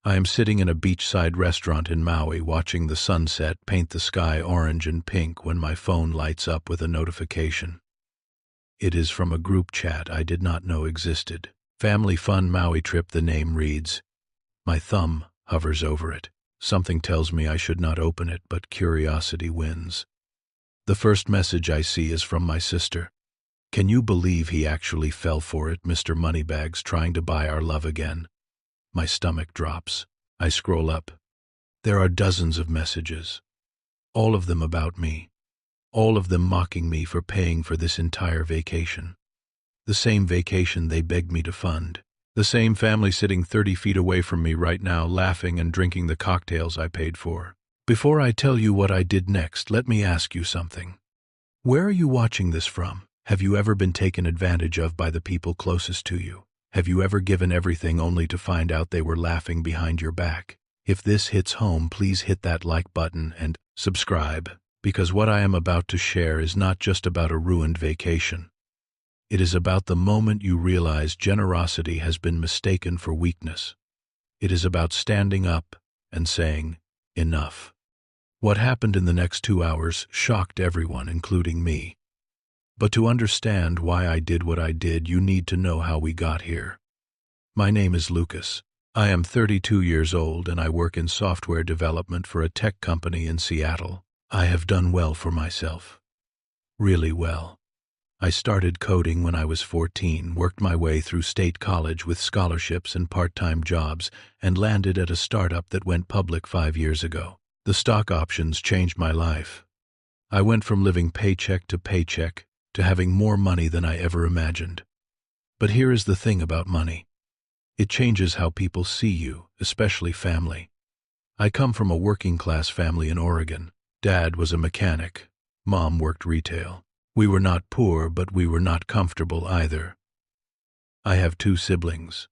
I am sitting in a beachside restaurant in Maui watching the sunset paint the sky orange and pink when my phone lights up with a notification. It is from a group chat I did not know existed. Family Fun Maui Trip, the name reads. My thumb hovers over it. Something tells me I should not open it, but curiosity wins. The first message I see is from my sister. Can you believe he actually fell for it, Mr. Moneybags, trying to buy our love again? My stomach drops. I scroll up. There are dozens of messages. All of them about me. All of them mocking me for paying for this entire vacation. The same vacation they begged me to fund. The same family sitting 30 feet away from me right now, laughing and drinking the cocktails I paid for. Before I tell you what I did next, let me ask you something. Where are you watching this from? Have you ever been taken advantage of by the people closest to you? Have you ever given everything only to find out they were laughing behind your back? If this hits home, please hit that like button and subscribe, because what I am about to share is not just about a ruined vacation. It is about the moment you realize generosity has been mistaken for weakness. It is about standing up and saying, enough. What happened in the next 2 hours shocked everyone, including me. But to understand why I did what I did, you need to know how we got here. My name is Lucas. I am 32 years old and I work in software development for a tech company in Seattle. I have done well for myself. Really well. I started coding when I was 14, worked my way through state college with scholarships and part-time jobs, and landed at a startup that went public 5 years ago. The stock options changed my life. I went from living paycheck to paycheck to having more money than I ever imagined. But here is the thing about money. It changes how people see you, especially family. I come from a working-class family in Oregon. Dad was a mechanic. Mom worked retail. We were not poor, but we were not comfortable either. I have 2 siblings.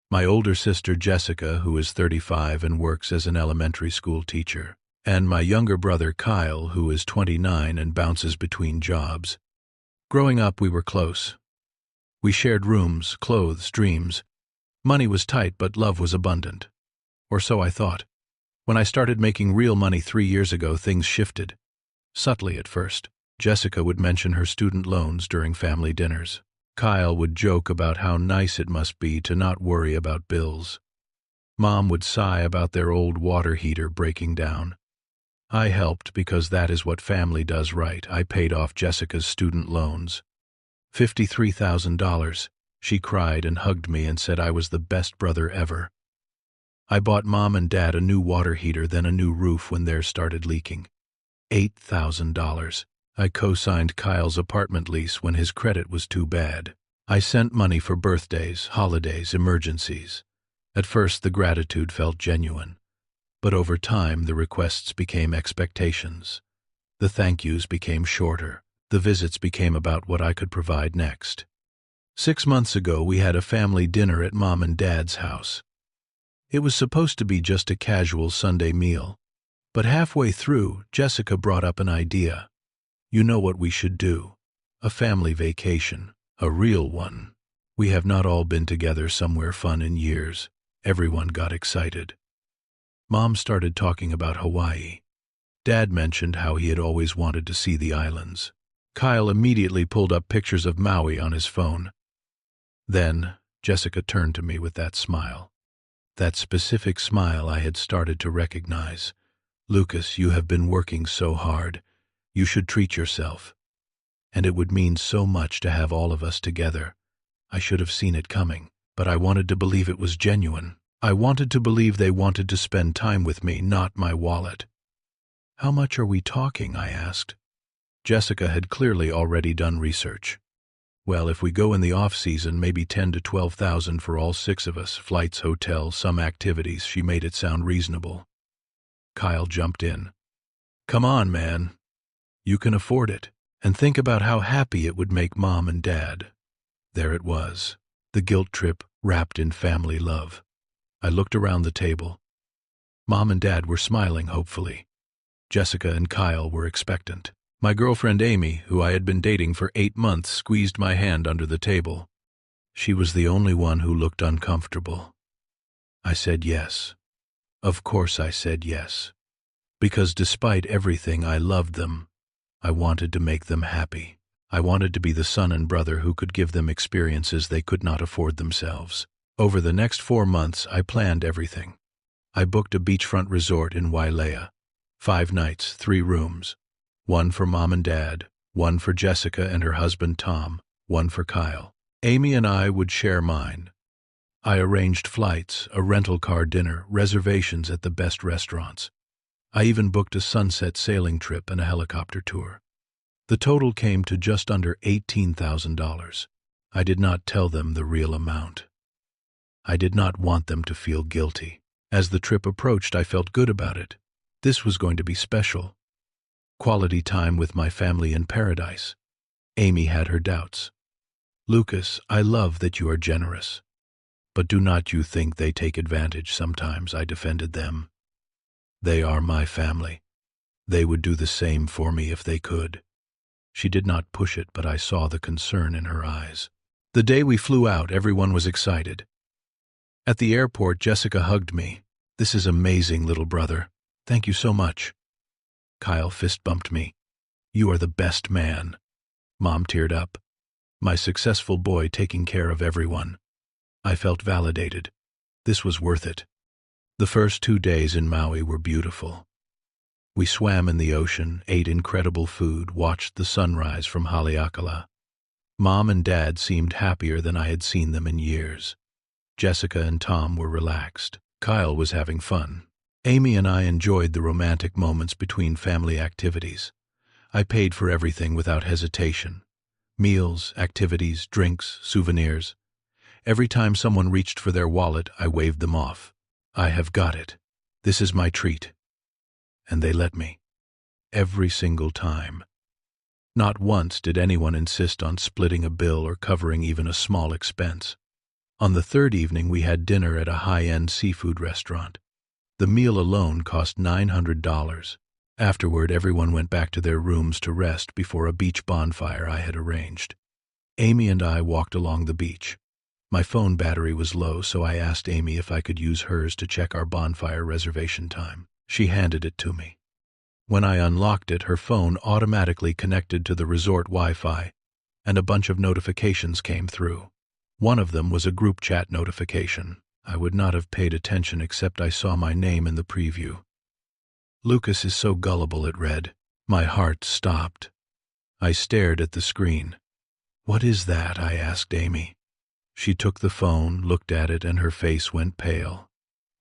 My older sister Jessica, who is 35 and works as an elementary school teacher, and my younger brother Kyle, who is 29 and bounces between jobs. Growing up, we were close. We shared rooms, clothes, dreams. Money was tight, but love was abundant. Or so I thought. When I started making real money 3 years ago, things shifted. Subtly at first. Jessica would mention her student loans during family dinners. Kyle would joke about how nice it must be to not worry about bills. Mom would sigh about their old water heater breaking down. I helped because that is what family does, right? I paid off Jessica's student loans. $53,000. She cried and hugged me and said I was the best brother ever. I bought Mom and Dad a new water heater, then a new roof when theirs started leaking. $8,000. I co-signed Kyle's apartment lease when his credit was too bad. I sent money for birthdays, holidays, emergencies. At first, the gratitude felt genuine. But over time, the requests became expectations. The thank yous became shorter. The visits became about what I could provide next. 6 months ago, we had a family dinner at Mom and Dad's house. It was supposed to be just a casual Sunday meal. But halfway through, Jessica brought up an idea. You know what we should do? A family vacation. A real one. We have not all been together somewhere fun in years. Everyone got excited. Mom started talking about Hawaii. Dad mentioned how he had always wanted to see the islands. Kyle immediately pulled up pictures of Maui on his phone. Then, Jessica turned to me with that smile. That specific smile I had started to recognize. Lucas, you have been working so hard. You should treat yourself. And it would mean so much to have all of us together. I should have seen it coming, but I wanted to believe it was genuine. I wanted to believe they wanted to spend time with me, not my wallet. How much are we talking? I asked. Jessica had clearly already done research. Well, if we go in the off-season, maybe 10 to 12,000 for all 6 of us. Flights, hotels, some activities. She made it sound reasonable. Kyle jumped in. Come on, man. You can afford it. And think about how happy it would make Mom and Dad. There it was. The guilt trip wrapped in family love. I looked around the table. Mom and Dad were smiling hopefully. Jessica and Kyle were expectant. My girlfriend Amy, who I had been dating for 8 months, squeezed my hand under the table. She was the only one who looked uncomfortable. I said yes. Of course I said yes. Because despite everything, I loved them. I wanted to make them happy. I wanted to be the son and brother who could give them experiences they could not afford themselves. Over the next 4 months, I planned everything. I booked a beachfront resort in Wailea. 5 nights, 3 rooms. 1 for Mom and Dad, 1 for Jessica and her husband Tom, 1 for Kyle. Amy and I would share mine. I arranged flights, a rental car dinner, reservations at the best restaurants. I even booked a sunset sailing trip and a helicopter tour. The total came to just under $18,000. I did not tell them the real amount. I did not want them to feel guilty. As the trip approached, I felt good about it. This was going to be special. Quality time with my family in paradise. Amy had her doubts. Lucas, I love that you are generous. But do not you think they take advantage sometimes? I defended them. They are my family. They would do the same for me if they could. She did not push it, but I saw the concern in her eyes. The day we flew out, everyone was excited. At the airport, Jessica hugged me. This is amazing, little brother. Thank you so much. Kyle fist bumped me. You are the best man. Mom teared up. My successful boy taking care of everyone. I felt validated. This was worth it. The first 2 days in Maui were beautiful. We swam in the ocean, ate incredible food, watched the sunrise from Haleakala. Mom and Dad seemed happier than I had seen them in years. Jessica and Tom were relaxed. Kyle was having fun. Amy and I enjoyed the romantic moments between family activities. I paid for everything without hesitation. Meals, activities, drinks, souvenirs. Every time someone reached for their wallet, I waved them off. I have got it. This is my treat. And they let me. Every single time. Not once did anyone insist on splitting a bill or covering even a small expense. On the 3rd evening, we had dinner at a high-end seafood restaurant. The meal alone cost $900. Afterward, everyone went back to their rooms to rest before a beach bonfire I had arranged. Amy and I walked along the beach. My phone battery was low, so I asked Amy if I could use hers to check our bonfire reservation time. She handed it to me. When I unlocked it, her phone automatically connected to the resort Wi-Fi, and a bunch of notifications came through. One of them was a group chat notification. I would not have paid attention except I saw my name in the preview. Lucas is so gullible, it read. My heart stopped. I stared at the screen. What is that? I asked Amy. She took the phone, looked at it, and her face went pale.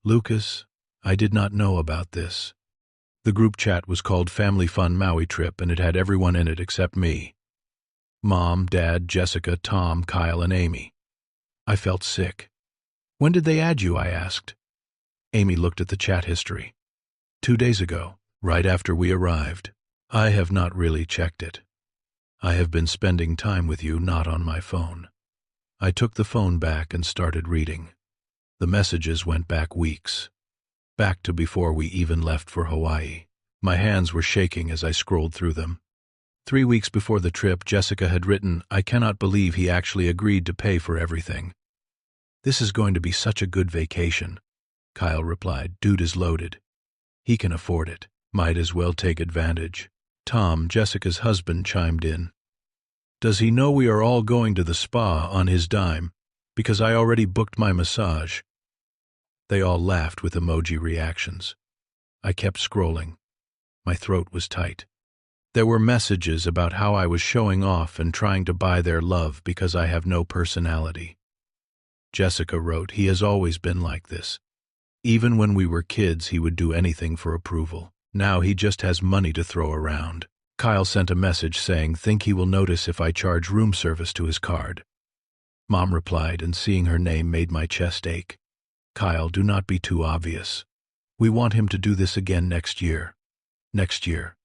Lucas, I did not know about this. The group chat was called Family Fun Maui Trip, and it had everyone in it except me. Mom, Dad, Jessica, Tom, Kyle, and Amy. I felt sick. When did they add you? I asked. Amy looked at the chat history. 2 days ago, right after we arrived. I have not really checked it. I have been spending time with you, not on my phone. I took the phone back and started reading. The messages went back weeks. Back to before we even left for Hawaii. My hands were shaking as I scrolled through them. 3 weeks before the trip, Jessica had written, I cannot believe he actually agreed to pay for everything. This is going to be such a good vacation. Kyle replied, dude is loaded. He can afford it. Might as well take advantage. Tom, Jessica's husband, chimed in. Does he know we are all going to the spa on his dime? Because I already booked my massage. They all laughed with emoji reactions. I kept scrolling. My throat was tight. There were messages about how I was showing off and trying to buy their love because I have no personality. Jessica wrote, he has always been like this. Even when we were kids, he would do anything for approval. Now he just has money to throw around. Kyle sent a message saying, think he will notice if I charge room service to his card. Mom replied, and seeing her name made my chest ache. Kyle, do not be too obvious. We want him to do this again next year. Next year.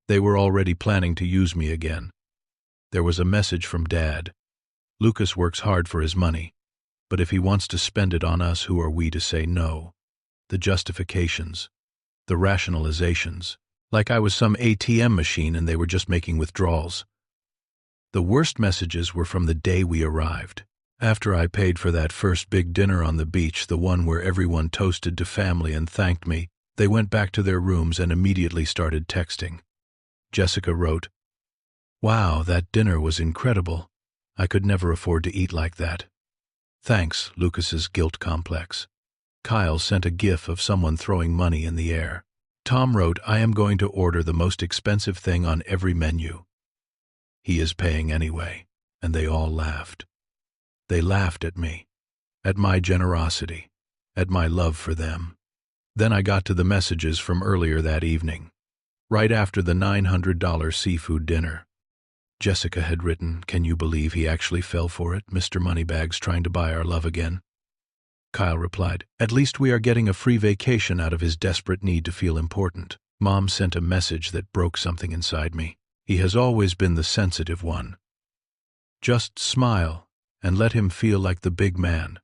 They were already planning to use me again. There was a message from Dad. Lucas works hard for his money, but if he wants to spend it on us, who are we to say no? The justifications, the rationalizations, like I was some ATM machine and they were just making withdrawals. The worst messages were from the day we arrived. After I paid for that first big dinner on the beach, the one where everyone toasted to family and thanked me, they went back to their rooms and immediately started texting. Jessica wrote, "Wow, that dinner was incredible. I could never afford to eat like that. Thanks, Lucas's guilt complex." Kyle sent a gif of someone throwing money in the air. Tom wrote, "I am going to order the most expensive thing on every menu." He is paying anyway, and they all laughed. They laughed at me, at my generosity, at my love for them. Then I got to the messages from earlier that evening, right after the $900 seafood dinner. Jessica had written, "Can you believe he actually fell for it, Mr. Moneybags trying to buy our love again?" Kyle replied, "At least we are getting a free vacation out of his desperate need to feel important." Mom sent a message that broke something inside me. "He has always been the sensitive one. Just smile and let him feel like the big man.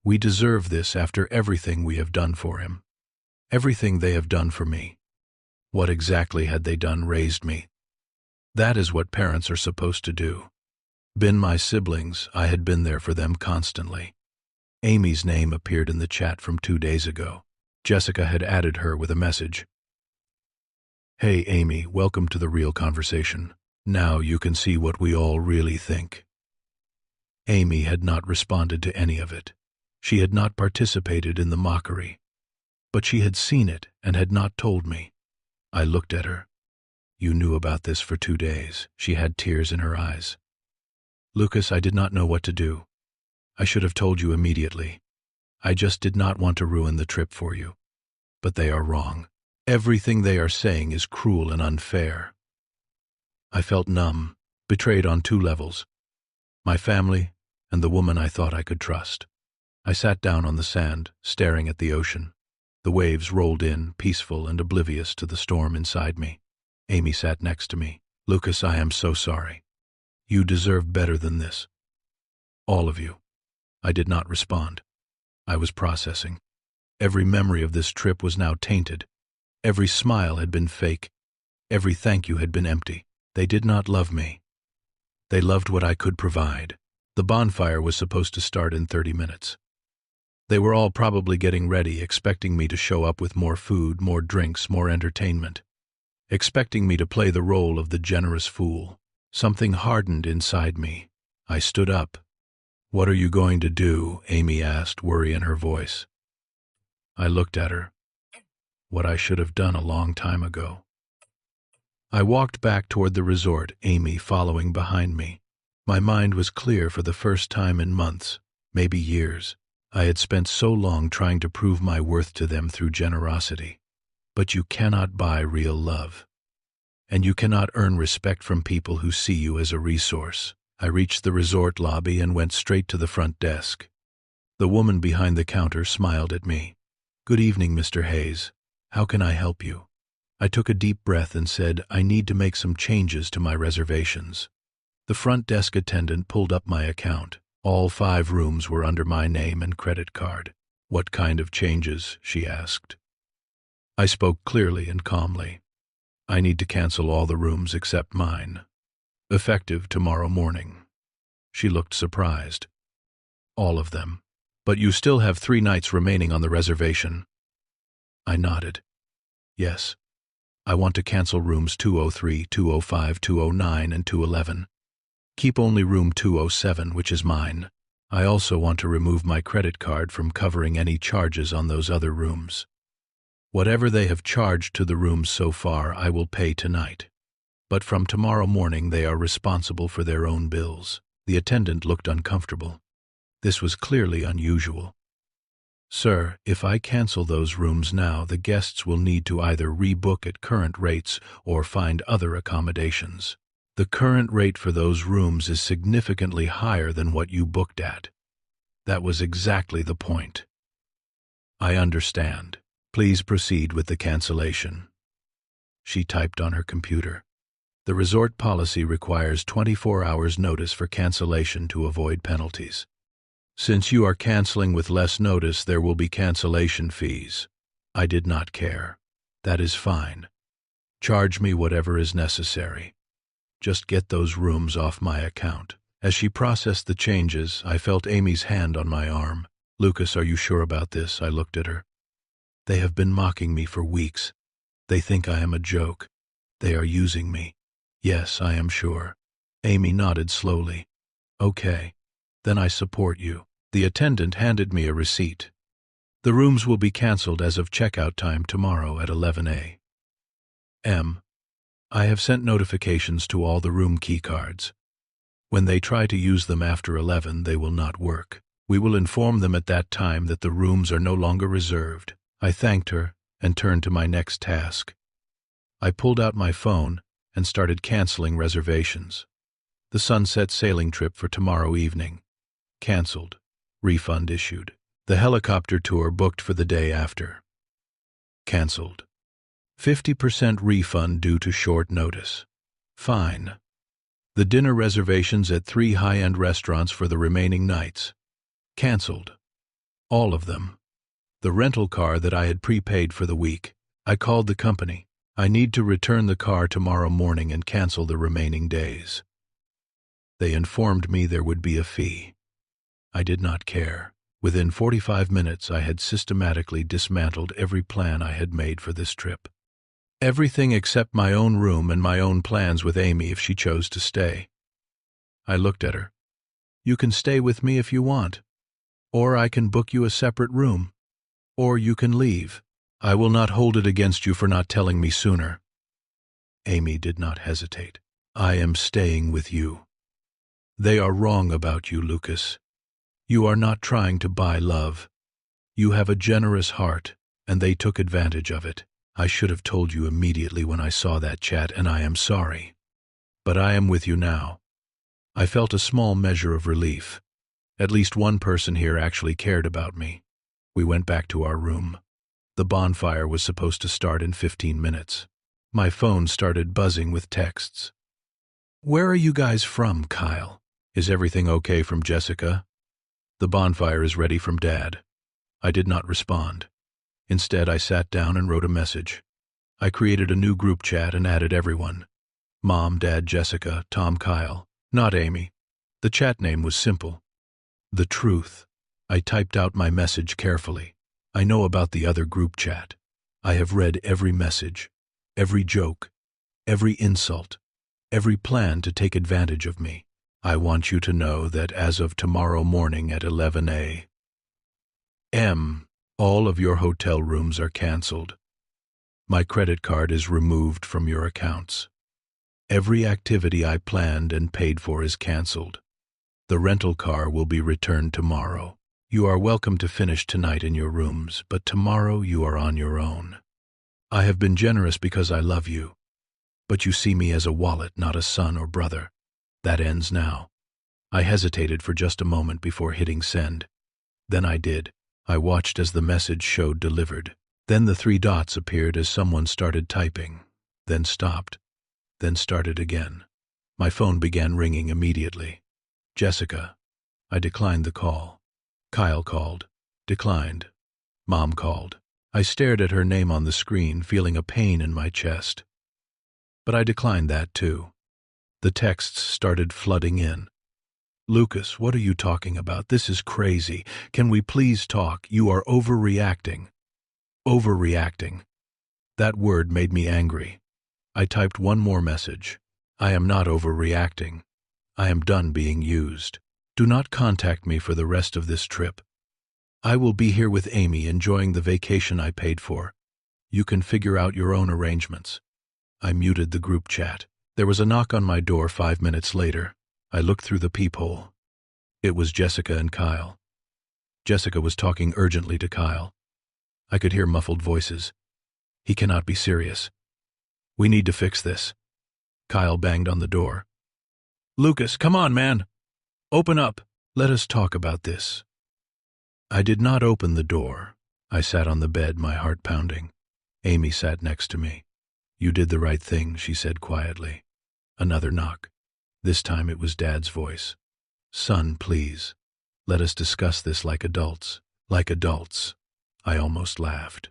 We deserve this after everything we have done for him. Everything they have done for me. What exactly had they done? Raised me. That is what parents are supposed to do. Been my siblings, I had been there for them constantly." Amy's name appeared in the chat from 2 days ago. Jessica had added her with a message. "Hey Amy, welcome to the real conversation. Now you can see what we all really think." Amy had not responded to any of it. She had not participated in the mockery. But she had seen it and had not told me. I looked at her. "You knew about this for 2 days. She had tears in her eyes. "Lucas, I did not know what to do. I should have told you immediately. I just did not want to ruin the trip for you. But they are wrong. Everything they are saying is cruel and unfair." I felt numb, betrayed on 2 levels. My family and the woman I thought I could trust. I sat down on the sand, staring at the ocean. The waves rolled in, peaceful and oblivious to the storm inside me. Amy sat next to me. "Lucas, I am so sorry. You deserve better than this. All of you." I did not respond. I was processing. Every memory of this trip was now tainted. Every smile had been fake. Every thank you had been empty. They did not love me. They loved what I could provide. The bonfire was supposed to start in 30 minutes. They were all probably getting ready, expecting me to show up with more food, more drinks, more entertainment. Expecting me to play the role of the generous fool. Something hardened inside me. I stood up. "What are you going to do?" Amy asked, worry in her voice. I looked at her. What I should have done a long time ago. I walked back toward the resort, Amy following behind me. My mind was clear for the first time in months, maybe years. I had spent so long trying to prove my worth to them through generosity. But you cannot buy real love. And you cannot earn respect from people who see you as a resource. I reached the resort lobby and went straight to the front desk. The woman behind the counter smiled at me. "Good evening, Mr. Hayes. How can I help you?" I took a deep breath and said, "I need to make some changes to my reservations." The front desk attendant pulled up my account. All 5 rooms were under my name and credit card. "What kind of changes?" she asked. I spoke clearly and calmly. "I need to cancel all the rooms except mine. Effective tomorrow morning." She looked surprised. "All of them. But you still have 3 nights remaining on the reservation." I nodded. "Yes. I want to cancel rooms 203, 205, 209, and 211. Keep only room 207, which is mine. I also want to remove my credit card from covering any charges on those other rooms. Whatever they have charged to the rooms so far, I will pay tonight. But from tomorrow morning they are responsible for their own bills." The attendant looked uncomfortable. This was clearly unusual. "Sir, if I cancel those rooms now, the guests will need to either rebook at current rates or find other accommodations. The current rate for those rooms is significantly higher than what you booked at." That was exactly the point. "I understand. Please proceed with the cancellation." She typed on her computer. "The resort policy requires 24 hours notice for cancellation to avoid penalties. Since you are canceling with less notice, there will be cancellation fees." I did not care. "That is fine. Charge me whatever is necessary. Just get those rooms off my account." As she processed the changes, I felt Amy's hand on my arm. "Lucas, are you sure about this?" I looked at her. "They have been mocking me for weeks. They think I am a joke. They are using me." "Yes, I am sure." Amy nodded slowly. "Okay. Then I support you." The attendant handed me a receipt. "The rooms will be cancelled as of checkout time tomorrow at 11 a.m. I have sent notifications to all the room key cards. When they try to use them after 11, they will not work. We will inform them at that time that the rooms are no longer reserved." I thanked her and turned to my next task. I pulled out my phone and started canceling reservations. The Sunset sailing trip for tomorrow evening. Cancelled. Refund issued. The helicopter tour booked for the day after. Cancelled. 50% refund due to short notice. Fine. The dinner reservations at 3 high-end restaurants for the remaining nights. Cancelled. All of them. The rental car that I had prepaid for the week. I called the company. I need to return the car tomorrow morning and cancel the remaining days. They informed me there would be a fee. I did not care. Within 45 minutes, I had systematically dismantled every plan I had made for this trip. Everything except my own room and my own plans with Amy if she chose to stay. I looked at her. "You can stay with me if you want. Or I can book you a separate room. Or you can leave. I will not hold it against you for not telling me sooner." Amy did not hesitate. "I am staying with you. They are wrong about you, Lucas. You are not trying to buy love. You have a generous heart, and they took advantage of it. I should have told you immediately when I saw that chat, and I am sorry. But I am with you now." I felt a small measure of relief. At least one person here actually cared about me. We went back to our room. The bonfire was supposed to start in 15 minutes. My phone started buzzing with texts. "Where are you guys from, Kyle? Is everything okay from Jessica? The bonfire is ready from Dad." I did not respond. Instead, I sat down and wrote a message. I created a new group chat and added everyone. Mom, Dad, Jessica, Tom, Kyle. Not Amy. The chat name was simple. The truth. I typed out my message carefully. I know about the other group chat. I have read every message, every joke, every insult, every plan to take advantage of me. I want you to know that as of tomorrow morning at 11 a.m., all of your hotel rooms are canceled. My credit card is removed from your accounts. Every activity I planned and paid for is canceled. The rental car will be returned tomorrow. You are welcome to finish tonight in your rooms, but tomorrow you are on your own. I have been generous because I love you, but you see me as a wallet, not a son or brother. That ends now." I hesitated for just a moment before hitting send. Then I did. I watched as the message showed delivered. Then the 3 dots appeared as someone started typing, then stopped, then started again. My phone began ringing immediately. "Jessica." I declined the call. Kyle called. Declined. Mom called. I stared at her name on the screen, feeling a pain in my chest. But I declined that too. The texts started flooding in. "Lucas, what are you talking about? This is crazy. Can we please talk? You are overreacting." Overreacting. That word made me angry. I typed one more message. "I am not overreacting. I am done being used. Do not contact me for the rest of this trip. I will be here with Amy enjoying the vacation I paid for. You can figure out your own arrangements." I muted the group chat. There was a knock on my door 5 minutes later. I looked through the peephole. It was Jessica and Kyle. Jessica was talking urgently to Kyle. I could hear muffled voices. "He cannot be serious. We need to fix this." Kyle banged on the door. "Lucas, come on, man. Open up. Let us talk about this." I did not open the door. I sat on the bed, my heart pounding. Amy sat next to me. "You did the right thing," she said quietly. Another knock. This time it was Dad's voice. "Son, please. Let us discuss this like adults." Like adults. I almost laughed.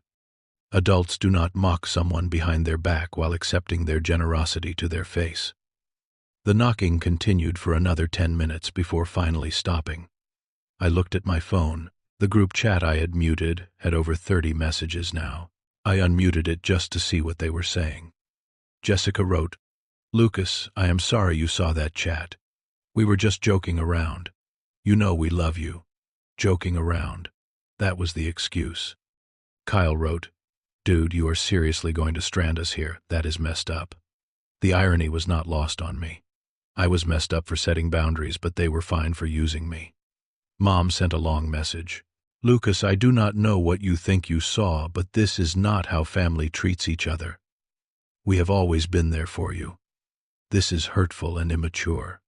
Adults do not mock someone behind their back while accepting their generosity to their face. The knocking continued for another 10 minutes before finally stopping. I looked at my phone. The group chat I had muted had over 30 messages now. I unmuted it just to see what they were saying. Jessica wrote, "Lucas, I am sorry you saw that chat. We were just joking around. You know we love you. Joking around. That was the excuse." Kyle wrote, "Dude, you are seriously going to strand us here. That is messed up." The irony was not lost on me. I was messed up for setting boundaries, but they were fine for using me. Mom sent a long message. "Lucas, I do not know what you think you saw, but this is not how family treats each other. We have always been there for you. This is hurtful and immature.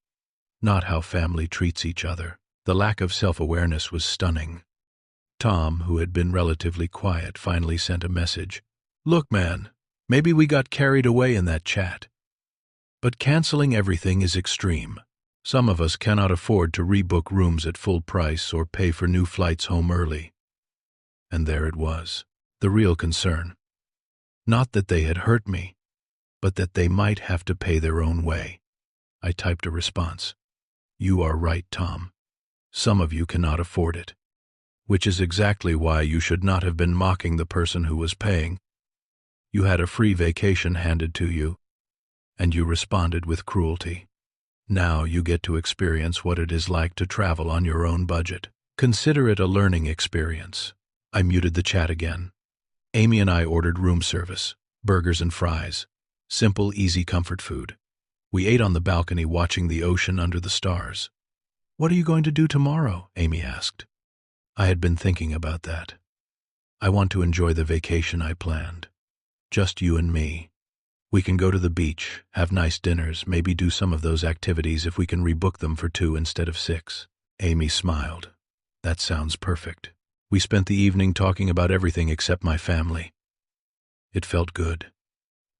Not how family treats each other." The lack of self-awareness was stunning. Tom, who had been relatively quiet, finally sent a message. "Look, man, maybe we got carried away in that chat. But canceling everything is extreme. Some of us cannot afford to rebook rooms at full price or pay for new flights home early." And there it was, the real concern. Not that they had hurt me, but that they might have to pay their own way. I typed a response. "You are right, Tom. Some of you cannot afford it. Which is exactly why you should not have been mocking the person who was paying. You had a free vacation handed to you, and you responded with cruelty. Now you get to experience what it is like to travel on your own budget. Consider it a learning experience." I muted the chat again. Amy and I ordered room service, burgers and fries. Simple, easy comfort food. We ate on the balcony watching the ocean under the stars. "What are you going to do tomorrow?" Amy asked. I had been thinking about that. "I want to enjoy the vacation I planned. Just you and me. We can go to the beach, have nice dinners, maybe do some of those activities if we can rebook them for 2 instead of 6. Amy smiled. "That sounds perfect." We spent the evening talking about everything except my family. It felt good.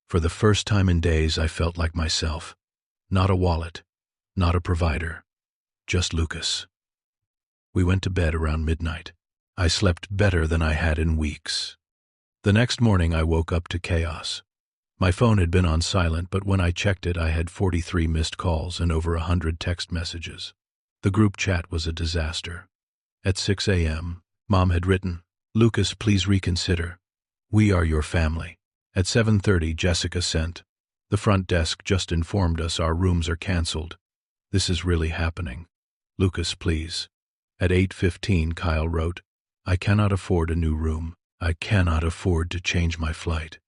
For the first time in days, I felt like myself. Not a wallet, not a provider, just Lucas. We went to bed around midnight. I slept better than I had in weeks. The next morning I woke up to chaos. My phone had been on silent, but when I checked it, I had 43 missed calls and over 100 text messages. The group chat was a disaster. At 6 a.m., Mom had written, "Lucas, please reconsider. We are your family." At 7:30, Jessica sent, "The front desk just informed us our rooms are canceled. This is really happening. Lucas, please." At 8:15, Kyle wrote, "I cannot afford a new room. I cannot afford to change my flight.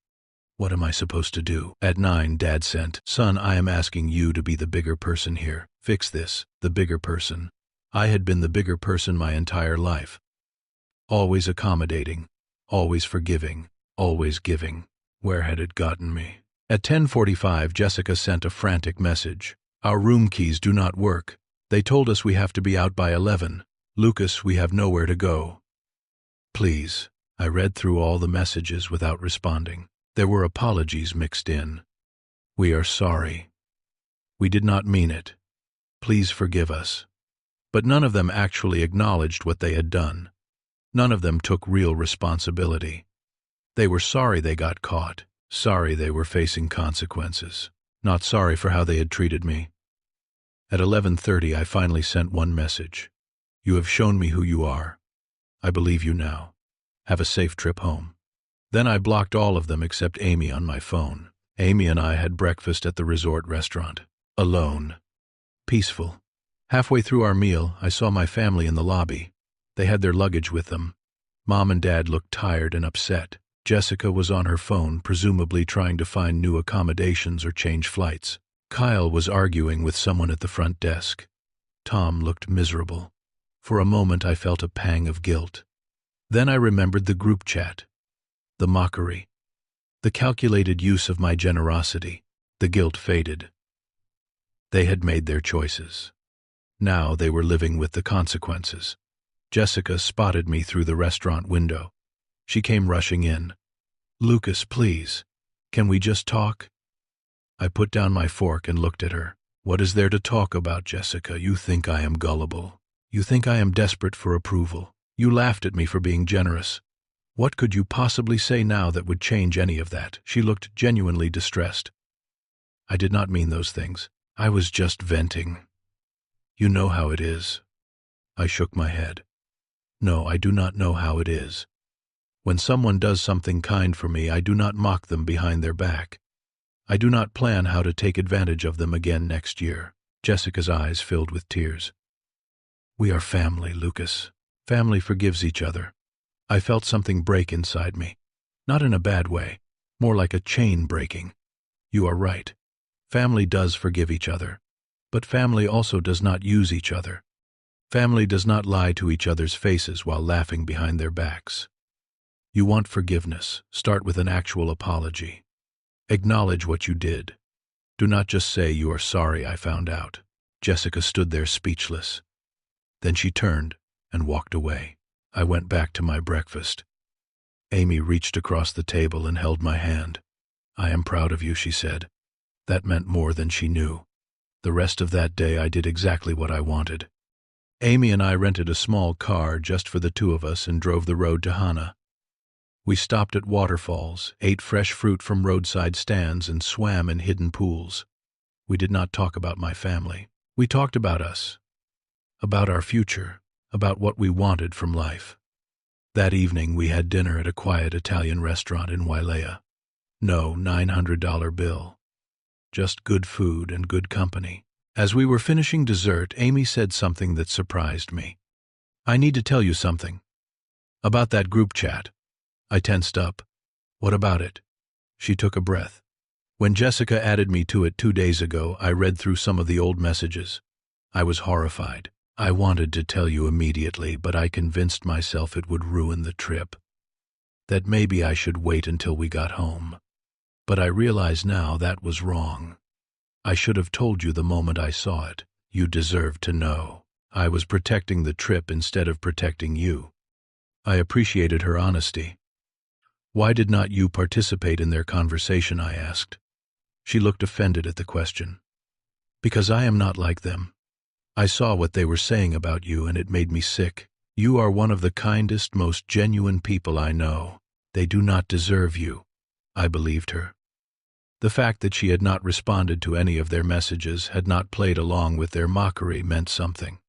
What am I supposed to do?" At 9, Dad sent, "Son, I am asking you to be the bigger person here. Fix this, the bigger person. I had been the bigger person my entire life. Always accommodating, always forgiving, always giving. Where had it gotten me?" At 10:45, Jessica sent a frantic message. "Our room keys do not work. They told us we have to be out by 11. Lucas, we have nowhere to go. Please." I read through all the messages without responding. There were apologies mixed in. "We are sorry. We did not mean it. Please forgive us." But none of them actually acknowledged what they had done. None of them took real responsibility. They were sorry they got caught, sorry they were facing consequences, not sorry for how they had treated me. At 11:30, I finally sent one message. "You have shown me who you are. I believe you now. Have a safe trip home." Then I blocked all of them except Amy on my phone. Amy and I had breakfast at the resort restaurant. Alone. Peaceful. Halfway through our meal, I saw my family in the lobby. They had their luggage with them. Mom and Dad looked tired and upset. Jessica was on her phone, presumably trying to find new accommodations or change flights. Kyle was arguing with someone at the front desk. Tom looked miserable. For a moment I felt a pang of guilt. Then I remembered the group chat. The mockery. The calculated use of my generosity. The guilt faded. They had made their choices. Now they were living with the consequences. Jessica spotted me through the restaurant window. She came rushing in. "Lucas, please. Can we just talk?" I put down my fork and looked at her. "What is there to talk about, Jessica? You think I am gullible. You think I am desperate for approval. You laughed at me for being generous. What could you possibly say now that would change any of that?" She looked genuinely distressed. "I did not mean those things. I was just venting. You know how it is. I shook my head. No, I do not know how it is. When someone does something kind for me, I do not mock them behind their back. I do not plan how to take advantage of them again next year. Jessica's eyes filled with tears. We are family, Lucas. Family forgives each other. I felt something break inside me. Not in a bad way, more like a chain breaking. You are right. Family does forgive each other. But family also does not use each other. Family does not lie to each other's faces while laughing behind their backs. You want forgiveness, start with an actual apology. Acknowledge what you did. Do not just say you are sorry I found out. Jessica stood there speechless. Then she turned and walked away. I went back to my breakfast. Amy reached across the table and held my hand. I am proud of you, she said. That meant more than she knew. The rest of that day I did exactly what I wanted. Amy and I rented a small car just for the two of us and drove the road to Hana. We stopped at waterfalls, ate fresh fruit from roadside stands, and swam in hidden pools. We did not talk about my family. We talked about us, about our future, about what we wanted from life. That evening we had dinner at a quiet Italian restaurant in Wailea. No $900 bill. Just good food and good company. As we were finishing dessert, Amy said something that surprised me. I need to tell you something. About that group chat. I tensed up. What about it? She took a breath. When Jessica added me to it 2 days ago, I read through some of the old messages. I was horrified. I wanted to tell you immediately, but I convinced myself it would ruin the trip. That maybe I should wait until we got home. But I realize now that was wrong. I should have told you the moment I saw it. You deserved to know. I was protecting the trip instead of protecting you. I appreciated her honesty. Why did not you participate in their conversation, I asked. She looked offended at the question. Because I am not like them. I saw what they were saying about you and it made me sick. You are one of the kindest, most genuine people I know. They do not deserve you. I believed her. The fact that she had not responded to any of their messages, had not played along with their mockery, meant something.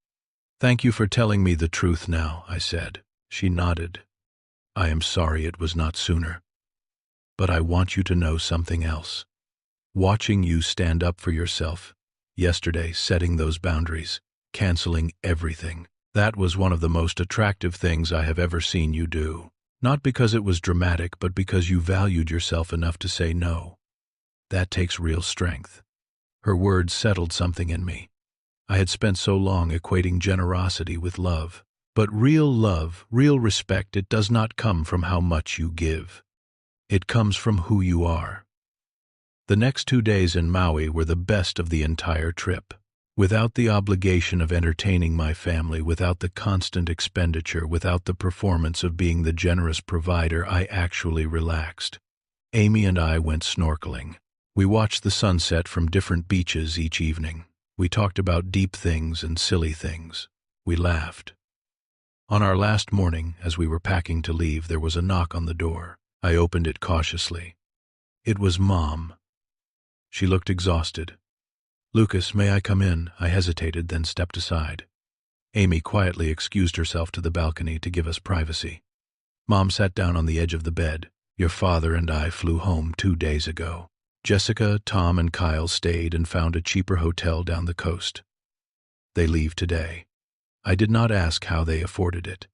Thank you for telling me the truth now, I said. She nodded. I am sorry it was not sooner. But I want you to know something else. Watching you stand up for yourself, yesterday setting those boundaries, canceling everything, that was one of the most attractive things I have ever seen you do. Not because it was dramatic, but because you valued yourself enough to say no. That takes real strength. Her words settled something in me. I had spent so long equating generosity with love. But real love, real respect, it does not come from how much you give. It comes from who you are. The next 2 days in Maui were the best of the entire trip. Without the obligation of entertaining my family, without the constant expenditure, without the performance of being the generous provider, I actually relaxed. Amy and I went snorkeling. We watched the sunset from different beaches each evening. We talked about deep things and silly things. We laughed. On our last morning, as we were packing to leave, there was a knock on the door. I opened it cautiously. It was Mom. She looked exhausted. Lucas, may I come in? I hesitated, then stepped aside. Amy quietly excused herself to the balcony to give us privacy. Mom sat down on the edge of the bed. Your father and I flew home 2 days ago. Jessica, Tom, and Kyle stayed and found a cheaper hotel down the coast. They leave today. I did not ask how they afforded it.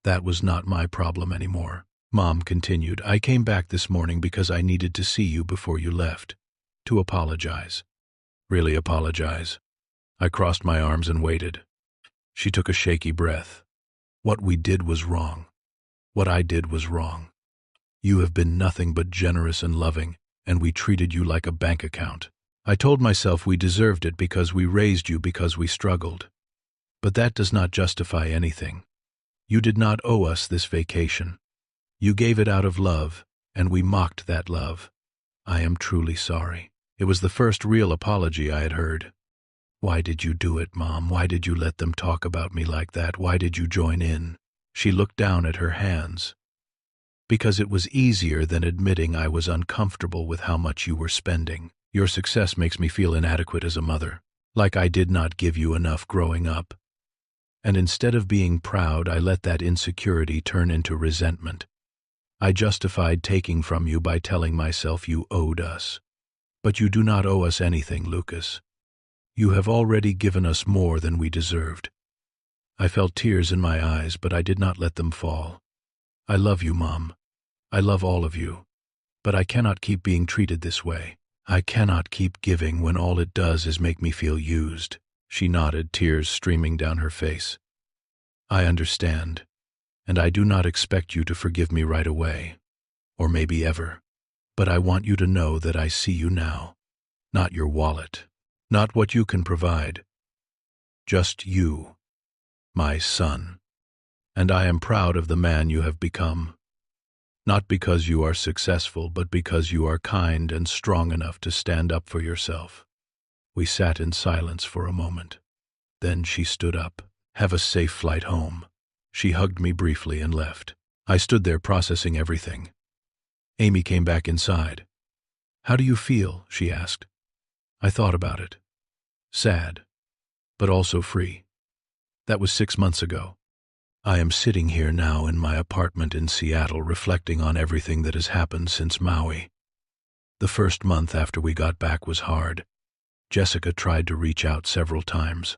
That was not my problem anymore. Mom continued, I came back this morning because I needed to see you before you left. To apologize. Really apologize. I crossed my arms and waited. She took a shaky breath. What we did was wrong. What I did was wrong. You have been nothing but generous and loving, and we treated you like a bank account. I told myself we deserved it because we raised you, because we struggled. But that does not justify anything. You did not owe us this vacation. You gave it out of love, and we mocked that love. I am truly sorry. It was the first real apology I had heard. Why did you do it, Mom? Why did you let them talk about me like that? Why did you join in? She looked down at her hands. Because it was easier than admitting I was uncomfortable with how much you were spending. Your success makes me feel inadequate as a mother, like I did not give you enough growing up. And instead of being proud, I let that insecurity turn into resentment. I justified taking from you by telling myself you owed us. But you do not owe us anything, Lucas. You have already given us more than we deserved. I felt tears in my eyes, but I did not let them fall. I love you, Mom. I love all of you. But I cannot keep being treated this way. I cannot keep giving when all it does is make me feel used. She nodded, tears streaming down her face. I understand, and I do not expect you to forgive me right away, or maybe ever. But I want you to know that I see you now. Not your wallet, not what you can provide. Just you, my son. And I am proud of the man you have become. Not because you are successful, but because you are kind and strong enough to stand up for yourself. We sat in silence for a moment. Then she stood up. Have a safe flight home. She hugged me briefly and left. I stood there processing everything. Amy came back inside. How do you feel? She asked. I thought about it. Sad, but also free. That was 6 months ago. I am sitting here now in my apartment in Seattle, reflecting on everything that has happened since Maui. The first month after we got back was hard. Jessica tried to reach out several times.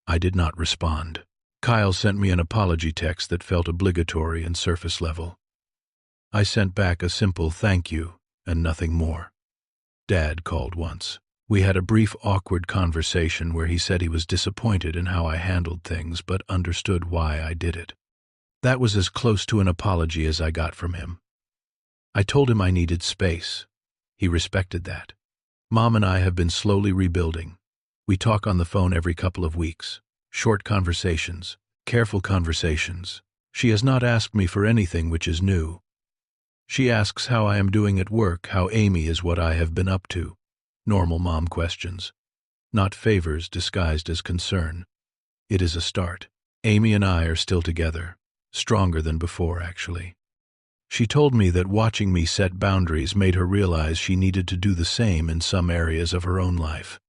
I did not respond. Kyle sent me an apology text that felt obligatory and surface level. I sent back a simple thank you and nothing more. Dad called once. We had a brief, awkward conversation where he said he was disappointed in how I handled things, but understood why I did it. That was as close to an apology as I got from him. I told him I needed space. He respected that. Mom and I have been slowly rebuilding. We talk on the phone every couple of weeks. Short conversations, careful conversations. She has not asked me for anything, which is new. She asks how I am doing at work, how Amy is, what I have been up to. Normal mom questions. Not favors disguised as concern. It is a start. Amy and I are still together. Stronger than before, actually. She told me that watching me set boundaries made her realize she needed to do the same in some areas of her own life.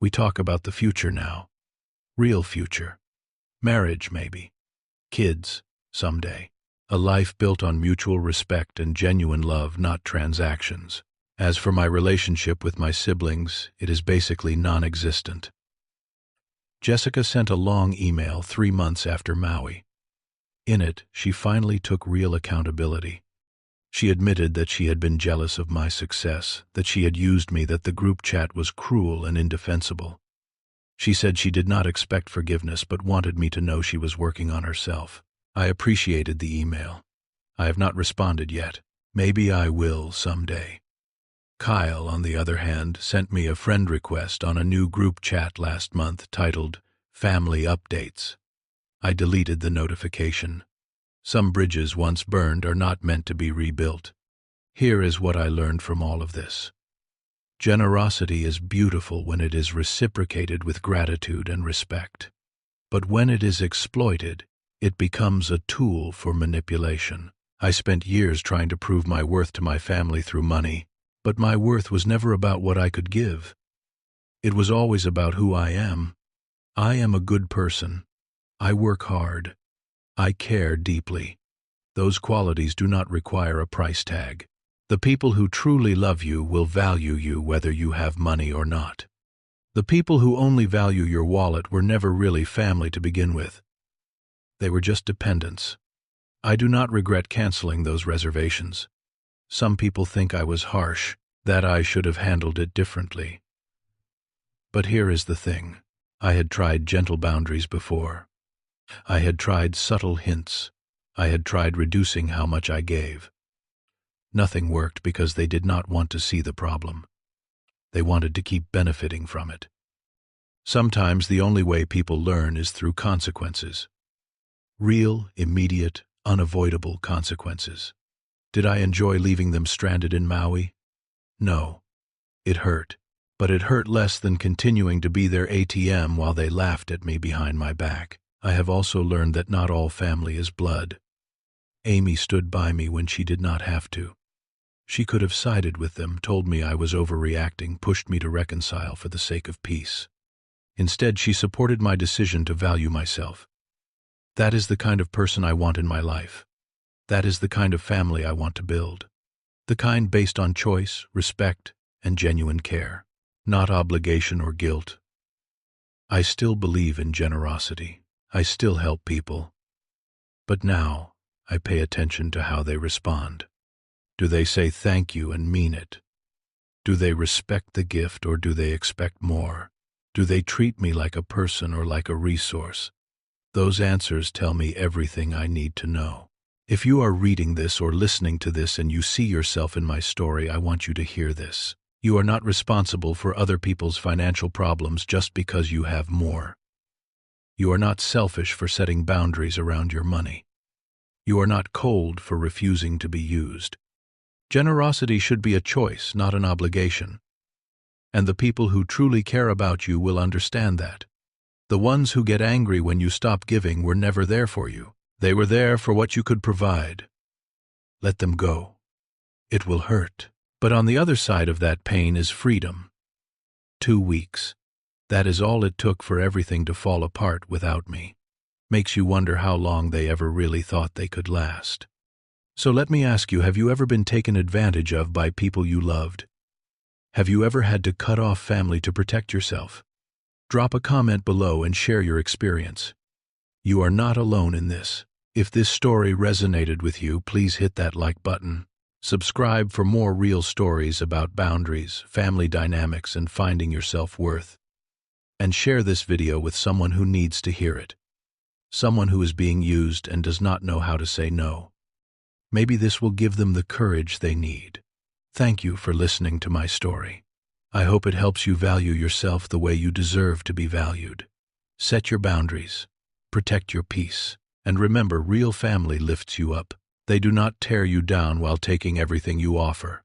We talk about the future now. Real future. Marriage, maybe. Kids, someday. A life built on mutual respect and genuine love, not transactions. As for my relationship with my siblings, it is basically non-existent. Jessica sent a long email 3 months after Maui. In it, she finally took real accountability. She admitted that she had been jealous of my success, that she had used me, that the group chat was cruel and indefensible. She said she did not expect forgiveness, but wanted me to know she was working on herself. I appreciated the email. I have not responded yet. Maybe I will someday. Kyle, on the other hand, sent me a friend request on a new group chat last month titled Family Updates. I deleted the notification. Some bridges once burned are not meant to be rebuilt. Here is what I learned from all of this. Generosity is beautiful when it is reciprocated with gratitude and respect. But when it is exploited, it becomes a tool for manipulation. I spent years trying to prove my worth to my family through money, but my worth was never about what I could give. It was always about who I am. I am a good person. I work hard. I care deeply. Those qualities do not require a price tag. The people who truly love you will value you whether you have money or not. The people who only value your wallet were never really family to begin with. They were just dependents. I do not regret canceling those reservations. Some people think I was harsh, that I should have handled it differently. But here is the thing. I had tried gentle boundaries before. I had tried subtle hints. I had tried reducing how much I gave. Nothing worked because they did not want to see the problem. They wanted to keep benefiting from it. Sometimes the only way people learn is through consequences. Real, immediate, unavoidable consequences. Did I enjoy leaving them stranded in Maui? No. It hurt. But it hurt less than continuing to be their ATM while they laughed at me behind my back. I have also learned that not all family is blood. Amy stood by me when she did not have to. She could have sided with them, told me I was overreacting, pushed me to reconcile for the sake of peace. Instead, she supported my decision to value myself. That is the kind of person I want in my life. That is the kind of family I want to build. The kind based on choice, respect, and genuine care, not obligation or guilt. I still believe in generosity. I still help people. But now, I pay attention to how they respond. Do they say thank you and mean it? Do they respect the gift or do they expect more? Do they treat me like a person or like a resource? Those answers tell me everything I need to know. If you are reading this or listening to this and you see yourself in my story, I want you to hear this. You are not responsible for other people's financial problems just because you have more. You are not selfish for setting boundaries around your money. You are not cold for refusing to be used. Generosity should be a choice, not an obligation. And the people who truly care about you will understand that. The ones who get angry when you stop giving were never there for you. They were there for what you could provide. Let them go. It will hurt. But on the other side of that pain is freedom. 2 weeks. That is all it took for everything to fall apart without me. Makes you wonder how long they ever really thought they could last. So let me ask you, have you ever been taken advantage of by people you loved? Have you ever had to cut off family to protect yourself? Drop a comment below and share your experience. You are not alone in this. If this story resonated with you, please hit that like button. Subscribe for more real stories about boundaries, family dynamics, and finding your self-worth. And share this video with someone who needs to hear it. Someone who is being used and does not know how to say no. Maybe this will give them the courage they need. Thank you for listening to my story. I hope it helps you value yourself the way you deserve to be valued. Set your boundaries. Protect your peace. And remember, real family lifts you up. They do not tear you down while taking everything you offer.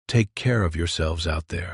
Take care of yourselves out there.